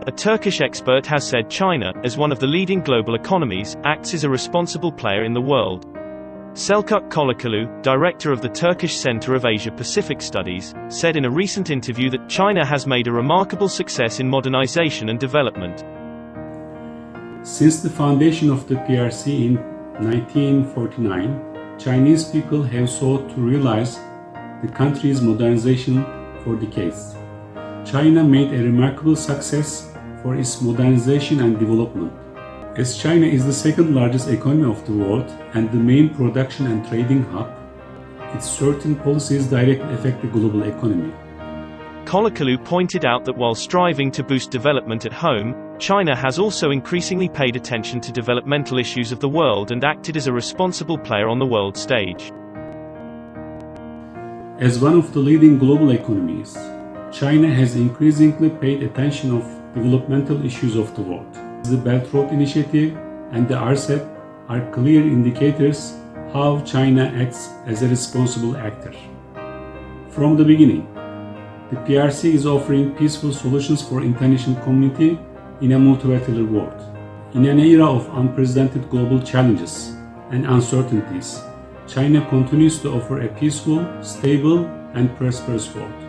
a Turkish expert has said China, as one of the leading global economies, acts as a responsible player in the world. Koلاکوگلو, director of the Turkish Center of Asia-Pacific Studies, said in a recent interview that China has made a remarkable success in modernization and development. Since the foundation of the PRC in 1949, Chinese people have sought to realize the country's modernization for decades. China made a remarkable success for its modernization and development. As China is the second largest economy of the world and the main production and trading hub, its certain policies directly affect the global economy. Kolákoglu pointed out that while striving to boost development at home, China has also increasingly paid attention to developmental issues of the world and acted as a responsible player on the world stage. As one of the leading global economies, China has increasingly paid attention to developmental issues of the world. The Belt Road Initiative and the RCEP are clear indicators how China acts as a responsible actor. From the beginning, the PRC is offering peaceful solutions for the international community in a multilateral world. In an era of unprecedented global challenges and uncertainties, China continues to offer a peaceful, stable, and prosperous world.